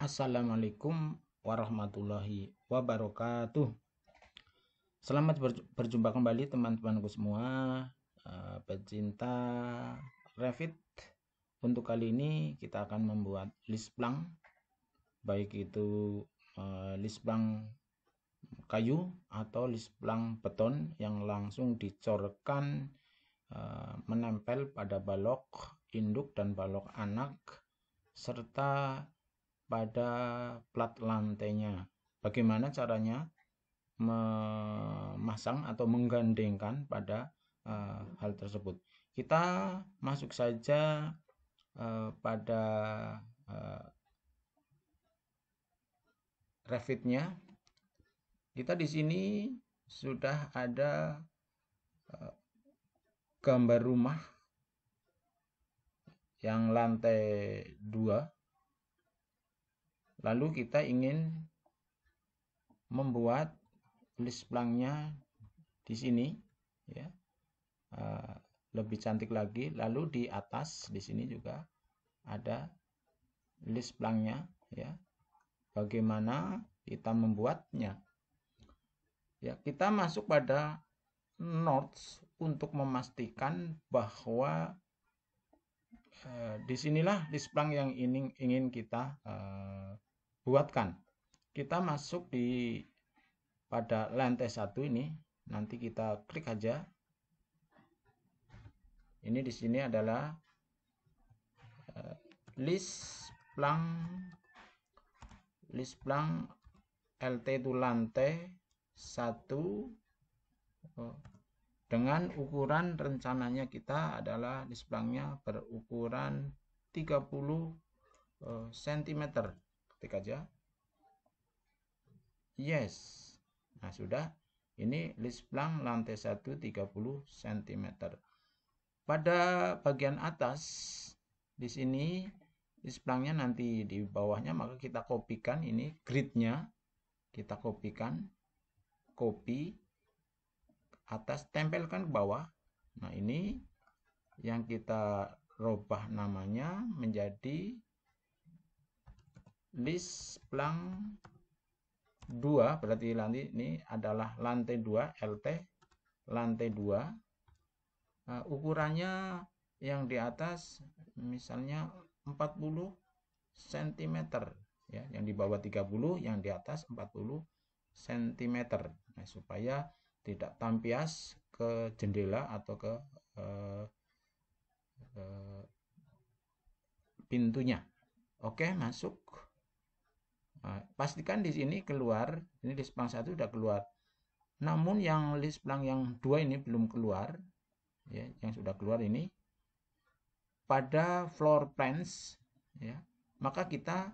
Assalamualaikum warahmatullahi wabarakatuh. Selamat berjumpa kembali teman-temanku semua, pecinta Revit. Untuk kali ini kita akan membuat list plank, baik itu list plank kayu atau list plank beton yang langsung dicorkan menempel pada balok induk dan balok anak serta pada plat lantainya. Bagaimana caranya memasang atau menggandengkan pada hal tersebut? Kita masuk saja pada Revitnya. Kita di sini sudah ada gambar rumah yang lantai 2. Lalu kita ingin membuat list planknya di sini, ya, lebih cantik lagi. Lalu di atas di sini juga ada list planknya, ya. Bagaimana kita membuatnya? Ya, kita masuk pada notes untuk memastikan bahwa disinilah list plank yang ingin kita buatkan. Kita masuk pada lantai 1 ini, nanti kita klik aja. Ini di sini adalah list plank LT itu lantai 1 dengan ukuran rencananya kita adalah list planknya berukuran 30 cm. Ketik aja yes. Nah, sudah. Ini list plank lantai 1 30 cm. Pada bagian atas di sini list planknya nanti di bawahnya, maka kita kopikan ini gridnya, kita kopikan, copy atas, tempelkan ke bawah. Nah, ini yang kita robah namanya menjadi list plank 2, berarti nanti ini adalah lantai 2, LT lantai 2. Ukurannya yang di atas misalnya 40 cm, ya, yang di bawah 30, yang di atas 40 cm. Nah, supaya tidak tampias ke jendela atau ke pintunya. Oke, masuk. Nah, pastikan di sini keluar. Ini list plank 1 sudah keluar. Namun yang list plank yang 2 ini belum keluar, ya. Yang sudah keluar ini pada floor plans, ya. Maka kita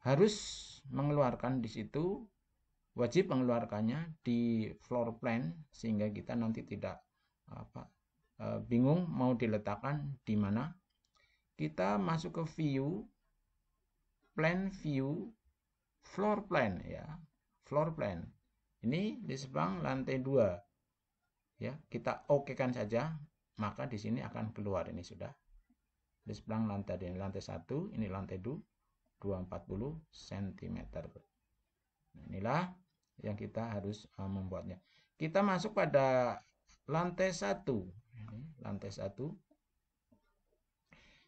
harus mengeluarkan di situ, wajib mengeluarkannya di floor plan, sehingga kita nanti tidak bingung mau diletakkan di mana. Kita masuk ke view, plan view, floor plan, ya, floor plan. Ini list plank lantai 2, ya. Kita oke kan saja, maka di sini akan keluar. Ini sudah list plank lantai 1, ini lantai 240 cm. Nah, inilah yang kita harus membuatnya. Kita masuk pada lantai 1. Ini lantai 1.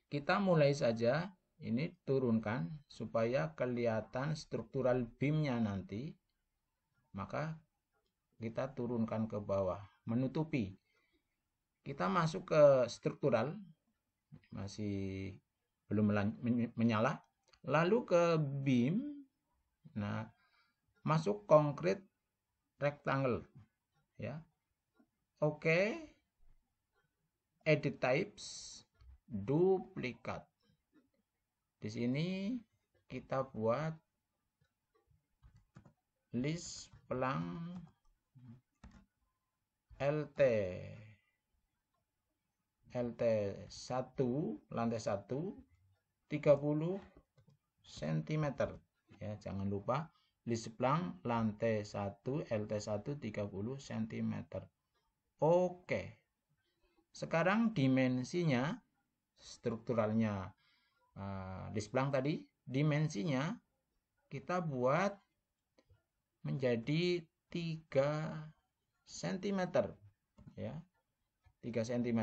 Kita mulai saja ini turunkan supaya kelihatan struktural beamnya nanti. Maka kita turunkan ke bawah, menutupi. Kita masuk ke struktural, masih belum menyala. Lalu ke beam. Nah, masuk concrete rectangle, ya. Oke. Edit types, duplikat. Di sini kita buat list plank LT 1 lantai 1 30 cm, ya. Jangan lupa list plank lantai 1 LT 1 30 cm. Oke. Sekarang dimensinya strukturalnya list plank tadi dimensinya kita buat menjadi 3 cm ya, 3 cm.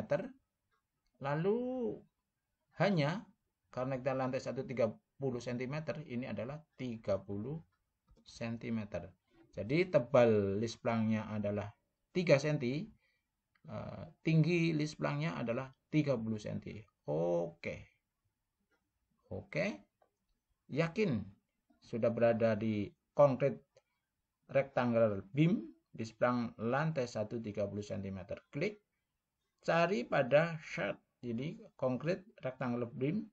Lalu hanya karena kita lantai 1 30 cm, ini adalah 30 cm. Jadi tebal list planknya adalah 3 cm, tinggi list planknya adalah 30 cm. Oke. Yakin sudah berada di konkret rectangular beam list plank lantai 1 30 cm. Klik, cari pada chart. Jadi konkret rectangular beam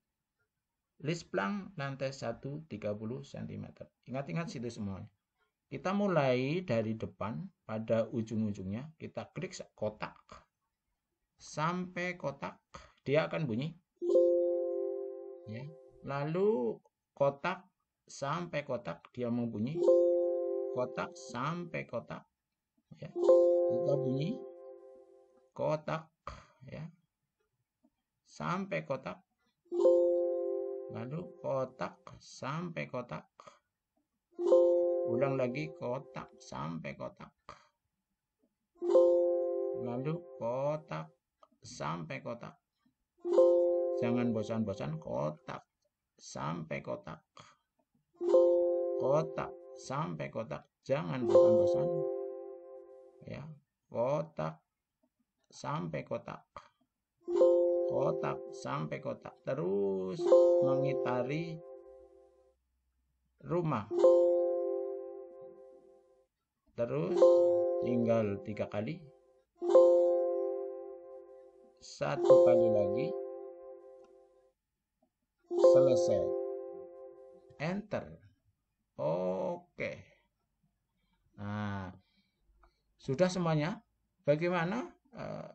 list plank lantai 1 30 cm. Ingat-ingat situ semuanya. Kita mulai dari depan pada ujung-ujungnya, kita klik kotak. Sampai kotak, dia akan bunyi. Ya. Lalu kotak sampai kotak, dia membunyi. Kotak sampai kotak. Ya. Kita bunyi. Kotak. Ya. Sampai kotak. Lalu kotak sampai kotak. Ulang lagi, kotak sampai kotak. Lalu kotak sampai kotak. Jangan bosan-bosan, kotak sampai kotak. Kotak sampai kotak. Jangan bosan-bosan. Ya, kotak sampai kotak. Kotak sampai kotak. Terus mengitari rumah. Terus tinggal 3 kali. 1 kali lagi. Selesai. Enter. Oke. Nah, sudah semuanya. Bagaimana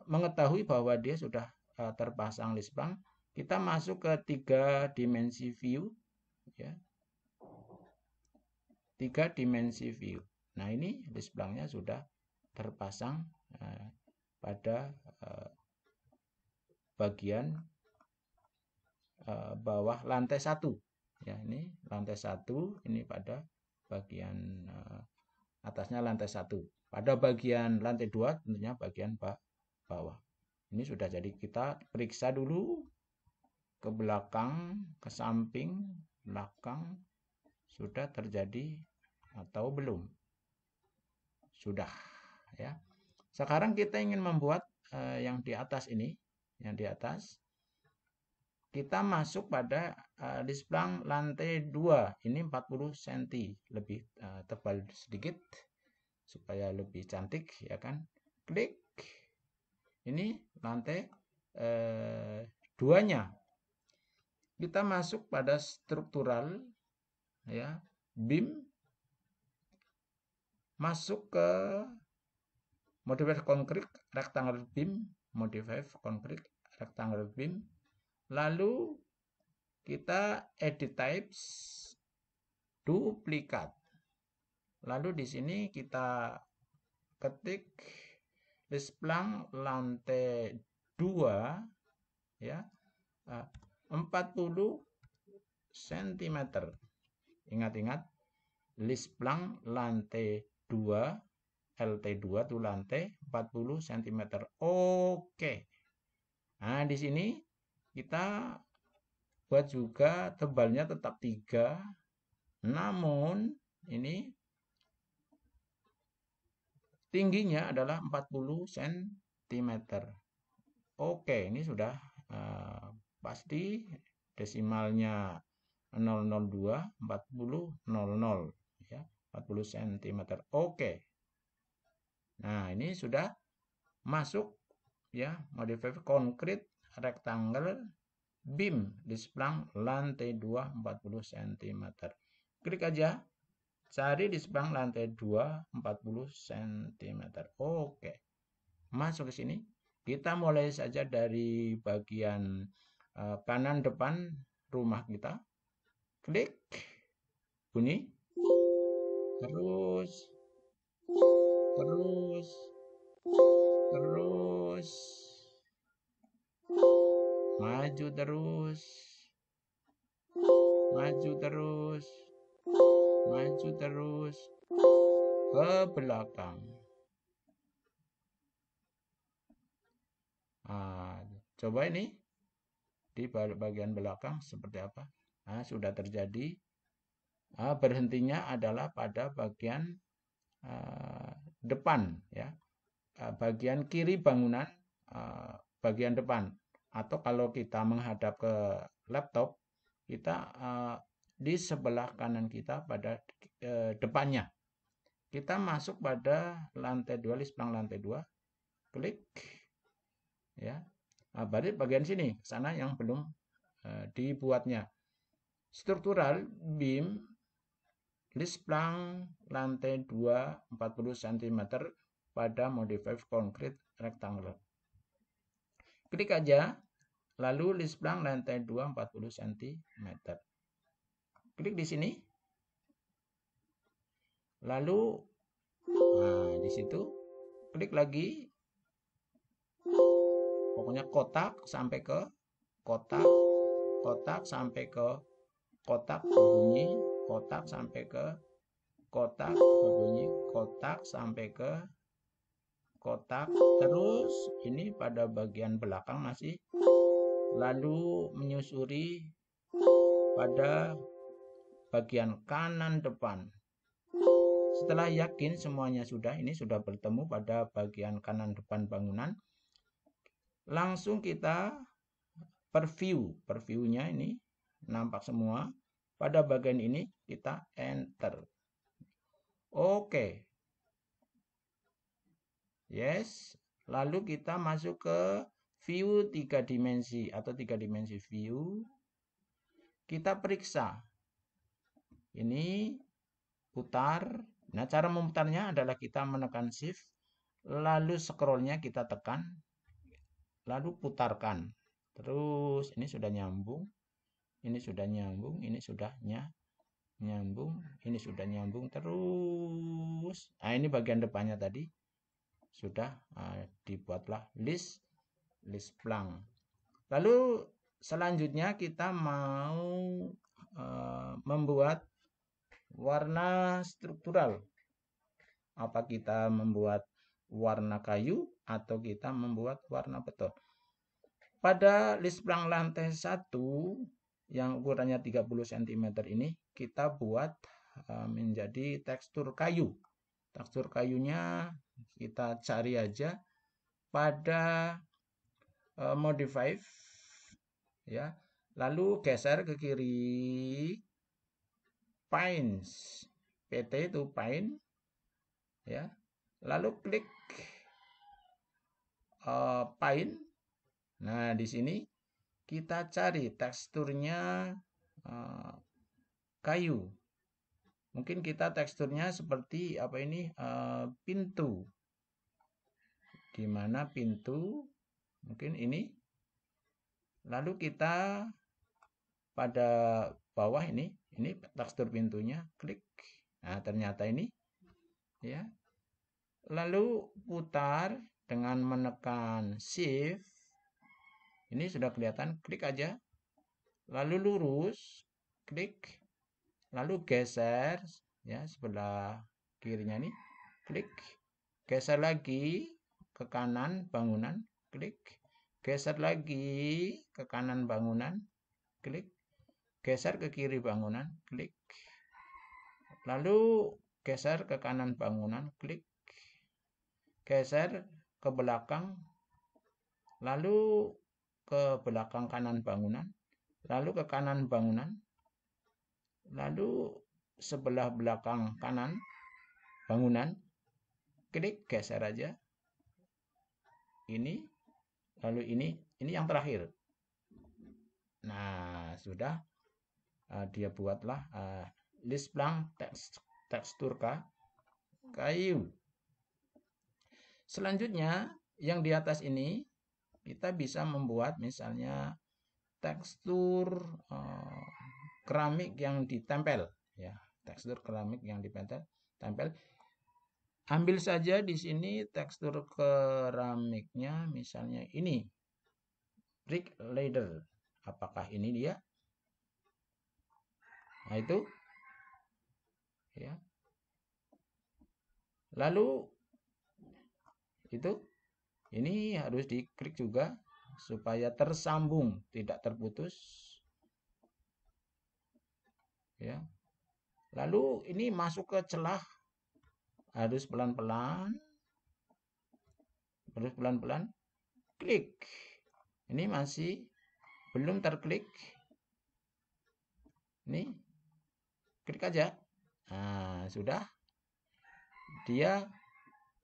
mengetahui bahwa dia sudah terpasang list plank? Kita masuk ke 3 dimensi view. Ya. 3 dimensi view. Nah, ini list planknya sudah terpasang pada bagian bawah lantai 1. Ya, ini lantai 1, ini pada bagian atasnya lantai 1. Pada bagian lantai 2 tentunya bagian bawah. Ini sudah jadi, kita periksa dulu ke belakang, ke samping, belakang sudah terjadi atau belum. Sudah, ya. Sekarang kita ingin membuat yang di atas ini, yang di atas. Kita masuk pada list plank lantai 2. Ini 40 cm, lebih tebal sedikit supaya lebih cantik, ya kan. Klik. Ini lantai 2-nya. Kita masuk pada struktural, ya, beam. Masuk ke modify concrete rectangular beam, modify concrete rectangular beam. Lalu kita edit types, duplikat. Lalu di sini kita ketik list plank lantai 2, ya, 40 cm. Ingat-ingat, list plank lantai 2, LT2 itu lantai 40 cm. Oke. Nah, di sini kita buat juga tebalnya tetap 3. Namun ini tingginya adalah 40 cm. Oke, ini sudah pasti desimalnya 002 40 00, ya, 40 cm. Oke. Nah, ini sudah masuk, ya, modify concrete rectangle beam list plank lantai 2 40 cm. Klik aja, cari list plank lantai 2 40 cm. Oke. Masuk ke sini. Kita mulai saja dari bagian kanan depan rumah kita. Klik. Bunyi. Terus maju terus, maju terus ke belakang. Nah, coba ini di bagian belakang seperti apa. Nah, sudah terjadi. Berhentinya adalah pada bagian depan, ya, bagian kiri bangunan, bagian depan. Atau kalau kita menghadap ke laptop, kita di sebelah kanan kita pada depannya. Kita masuk pada lantai 2, list plan lantai 2, klik, ya. Berarti bagian sini, sana yang belum dibuatnya. Struktural beam list plan lantai 2 40 cm pada modified concrete rectangle. Klik aja, lalu list plan lantai 2 40 cm. Klik di sini. Lalu di situ klik lagi. Pokoknya kotak sampai ke kotak, sampai ke kotak berbunyi, kotak sampai ke kotak berbunyi, kotak sampai ke kotak. Terus ini pada bagian belakang masih, lalu menyusuri pada bagian kanan depan. Setelah yakin semuanya sudah, ini sudah bertemu pada bagian kanan depan bangunan, langsung kita preview. Previewnya ini nampak semua. Pada bagian ini kita enter. Oke. Yes. Lalu kita masuk ke view 3 dimensi atau 3 dimensi view. Kita periksa. Ini putar. Nah, cara memutarnya adalah kita menekan shift, lalu scrollnya kita tekan, lalu putarkan. Terus ini sudah nyambung, ini sudah nyambung, ini sudah nyambung, ini sudah nyambung terus. Nah, ini bagian depannya tadi sudah dibuatlah list plan. Lalu selanjutnya kita mau membuat warna struktural. Apa kita membuat warna kayu atau kita membuat warna beton? Pada list plan lantai 1 yang ukurannya 30 cm ini kita buat menjadi tekstur kayu. Tekstur kayunya kita cari aja pada modify, ya. Lalu geser ke kiri, pines, PT itu pine, ya. Lalu klik pine. Nah, di sini kita cari teksturnya kayu. Mungkin kita teksturnya seperti apa ini, pintu. Di mana pintu? Mungkin ini. Lalu kita pada bawah ini tekstur pintunya, klik. Nah, ternyata ini, ya. Lalu putar dengan menekan shift. Ini sudah kelihatan, klik aja. Lalu lurus, klik. Lalu geser, ya, sebelah kirinya nih, klik. Geser lagi ke kanan bangunan, klik. Geser lagi ke kanan bangunan, klik. Geser ke kiri bangunan, klik. Lalu geser ke kanan bangunan, klik. Geser ke belakang, lalu ke belakang kanan bangunan, lalu ke kanan bangunan, lalu sebelah belakang kanan bangunan, klik, geser aja. Ini, lalu ini yang terakhir. Nah, sudah dia buatlah list plan tekstur kayu. Selanjutnya, yang di atas ini kita bisa membuat misalnya tekstur keramik yang ditempel, ya, tekstur keramik yang ditempel. Ambil saja di sini tekstur keramiknya, misalnya ini brick ladder. Apakah ini dia? Nah, itu ya. Lalu itu ini harus diklik juga supaya tersambung, tidak terputus. Ya. Lalu ini masuk ke celah, harus pelan-pelan. Harus pelan-pelan. Klik. Ini masih belum terklik. Ini klik aja. Nah, sudah. Dia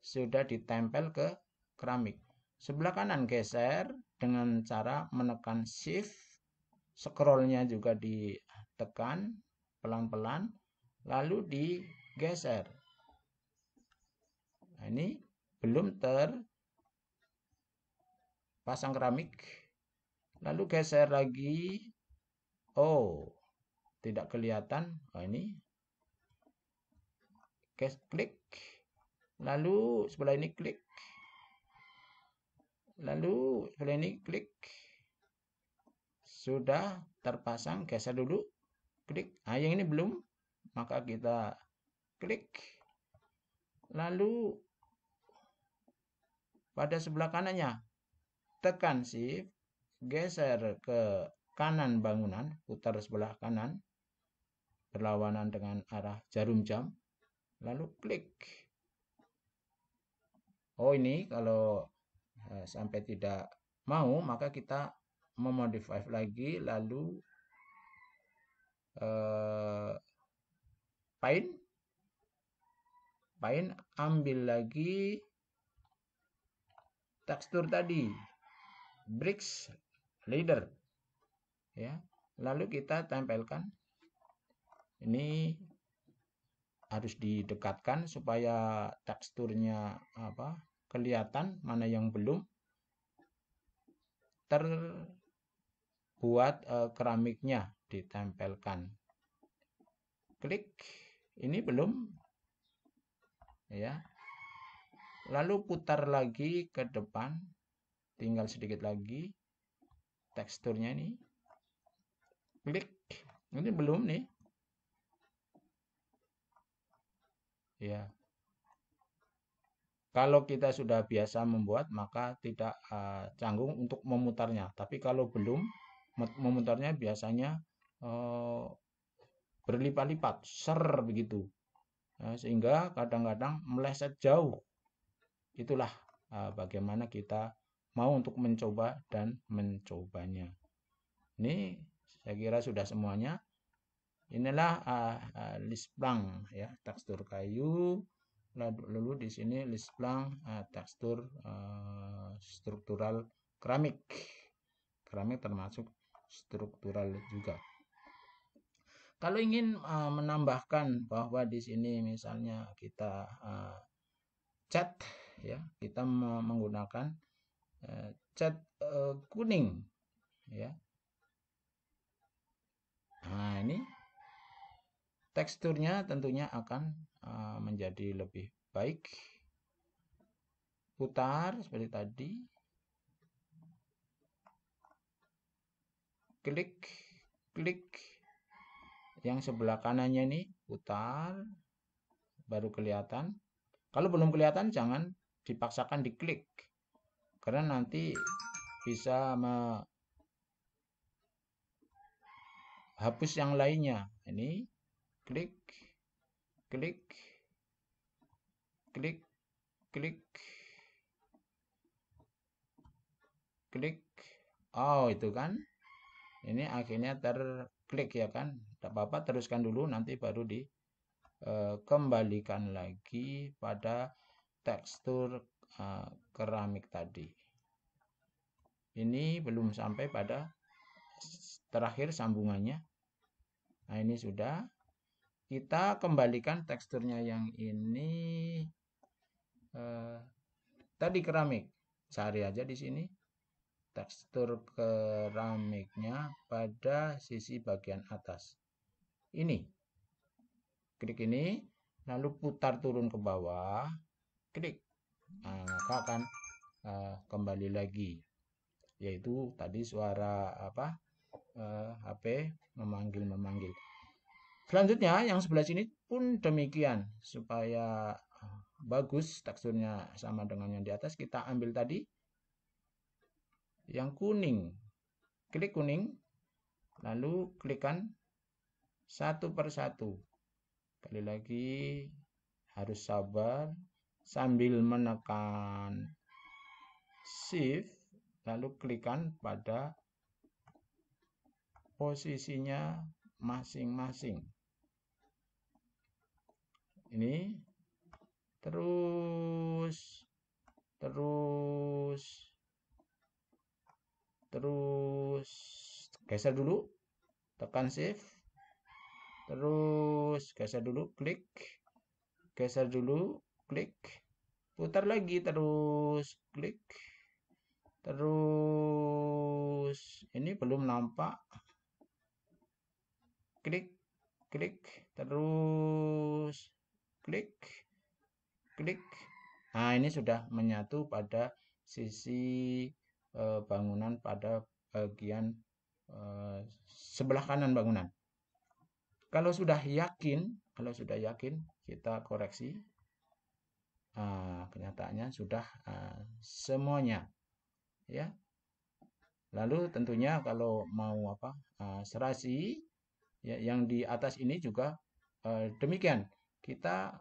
sudah ditempel ke keramik. Sebelah kanan geser dengan cara menekan shift. Scrollnya juga ditekan pelan-pelan. Lalu digeser. Nah, ini belum terpasang keramik. Lalu geser lagi. Oh, tidak kelihatan. Oh, ini klik. Lalu sebelah ini klik. Lalu sebelah ini klik. Sudah terpasang, geser dulu. Klik. Nah, yang ini belum. Maka kita klik. Lalu pada sebelah kanannya tekan shift, geser ke kanan bangunan, putar sebelah kanan berlawanan dengan arah jarum jam, lalu klik. Oh, ini kalau sampai tidak mau, maka kita memodify lagi, lalu paint, ambil lagi tekstur tadi, bricks leader, ya. Lalu kita tempelkan. Ini harus didekatkan supaya teksturnya kelihatan, mana yang belum terbuat keramiknya ditempelkan. Klik. Ini belum, ya. Lalu putar lagi ke depan, tinggal sedikit lagi teksturnya ini. Klik. Ini belum nih, ya. Kalau kita sudah biasa membuat, maka tidak canggung untuk memutarnya. Tapi kalau belum, memutarnya biasanya berlipat-lipat, begitu. Sehingga kadang-kadang meleset jauh. Itulah bagaimana kita mau untuk mencoba dan mencobanya. Ini saya kira sudah semuanya. Inilah list blank, ya, tekstur kayu. Lalu di sini list blank tekstur struktural keramik. Keramik termasuk struktural juga. Kalau ingin menambahkan bahwa di sini misalnya kita cat, ya, kita menggunakan cat kuning, ya. Nah, ini teksturnya tentunya akan menjadi lebih baik. Putar seperti tadi. Klik. Yang sebelah kanannya ini putar, baru kelihatan. Kalau belum kelihatan jangan dipaksakan diklik, karena nanti bisa hapus yang lainnya. Ini klik. Oh, itu kan. Ini akhirnya terklik, ya kan. Tidak apa-apa, teruskan dulu, nanti baru dikembalikan lagi pada tekstur keramik tadi. Ini belum sampai pada terakhir sambungannya. Nah, ini sudah. Kita kembalikan teksturnya yang ini tadi keramik. Cari aja di sini tekstur keramiknya pada sisi bagian atas. Ini. Klik ini, lalu putar turun ke bawah. Klik. Nah, maka akan kembali lagi. Yaitu tadi suara HP memanggil. Selanjutnya yang sebelah sini pun demikian, supaya bagus teksturnya sama dengan yang di atas, kita ambil tadi yang kuning, klik kuning, lalu klikkan satu persatu. Sekali lagi harus sabar sambil menekan shift, lalu klikkan pada posisinya masing-masing. Ini terus geser dulu, tekan shift, terus geser dulu, klik, geser dulu, klik, putar lagi, terus klik, terus ini belum nampak, klik, klik, terus klik, klik. Nah, ini sudah menyatu pada sisi bangunan pada bagian sebelah kanan bangunan. Kalau sudah yakin kita koreksi. Kenyataannya sudah semuanya, ya. Lalu tentunya kalau mau serasi, ya, yang di atas ini juga demikian. Kita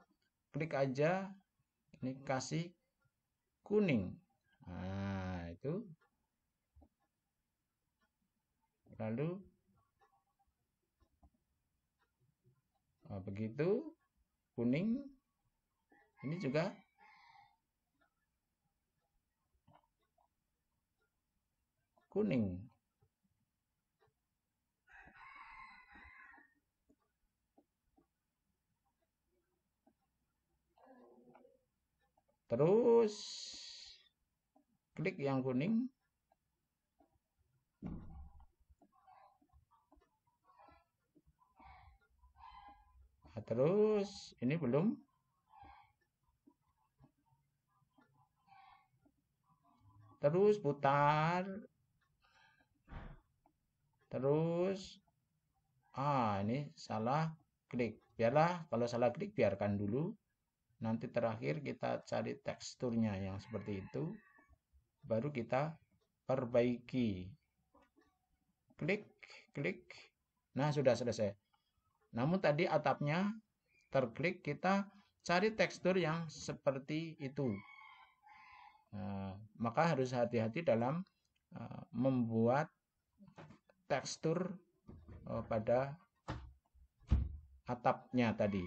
klik aja, ini kasih kuning. Nah, itu. Lalu begitu kuning, ini juga kuning. Terus klik yang kuning. Nah, terus ini belum. Terus putar. Terus ini salah klik. Biarlah, kalau salah klik biarkan dulu. Nanti terakhir kita cari teksturnya yang seperti itu. Baru kita perbaiki. Klik, klik. Nah, sudah selesai. Namun tadi atapnya terklik, kita cari tekstur yang seperti itu. Maka harus hati-hati dalam membuat tekstur pada atapnya tadi,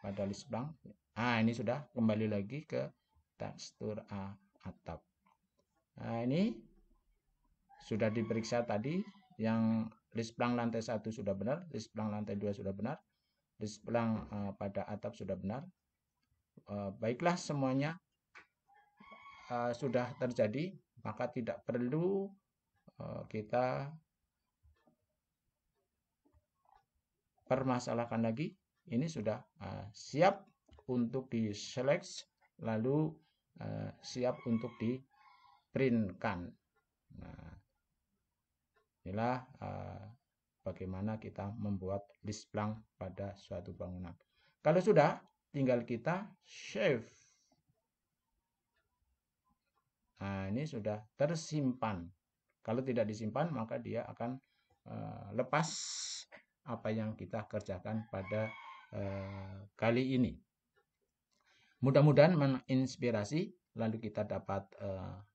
pada list blank. Ini sudah kembali lagi ke tekstur atap. Nah, ini sudah diperiksa tadi, yang list blank lantai 1 sudah benar, list blank lantai 2 sudah benar, list blank pada atap sudah benar. Baiklah, semuanya sudah terjadi, maka tidak perlu kita permasalahkan lagi. Ini sudah siap untuk diselect, lalu siap untuk di-printkan. Nah, inilah bagaimana kita membuat list blank pada suatu bangunan. Kalau sudah, tinggal kita save. Nah, ini sudah tersimpan. Kalau tidak disimpan, maka dia akan lepas apa yang kita kerjakan pada kali ini. Mudah-mudahan menginspirasi, lalu kita dapat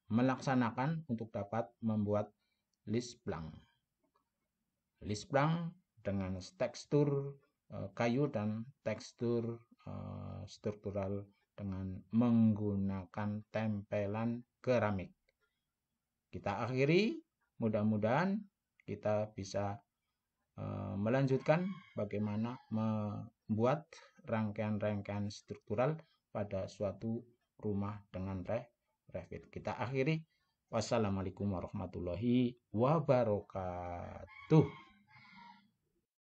melaksanakan untuk dapat membuat list blank. List blank dengan tekstur kayu dan tekstur struktural dengan menggunakan tempelan keramik. Kita akhiri, mudah-mudahan kita bisa melanjutkan bagaimana membuat rangkaian-rangkaian struktural pada suatu rumah dengan Revit. Kita akhiri. Wassalamualaikum warahmatullahi wabarakatuh.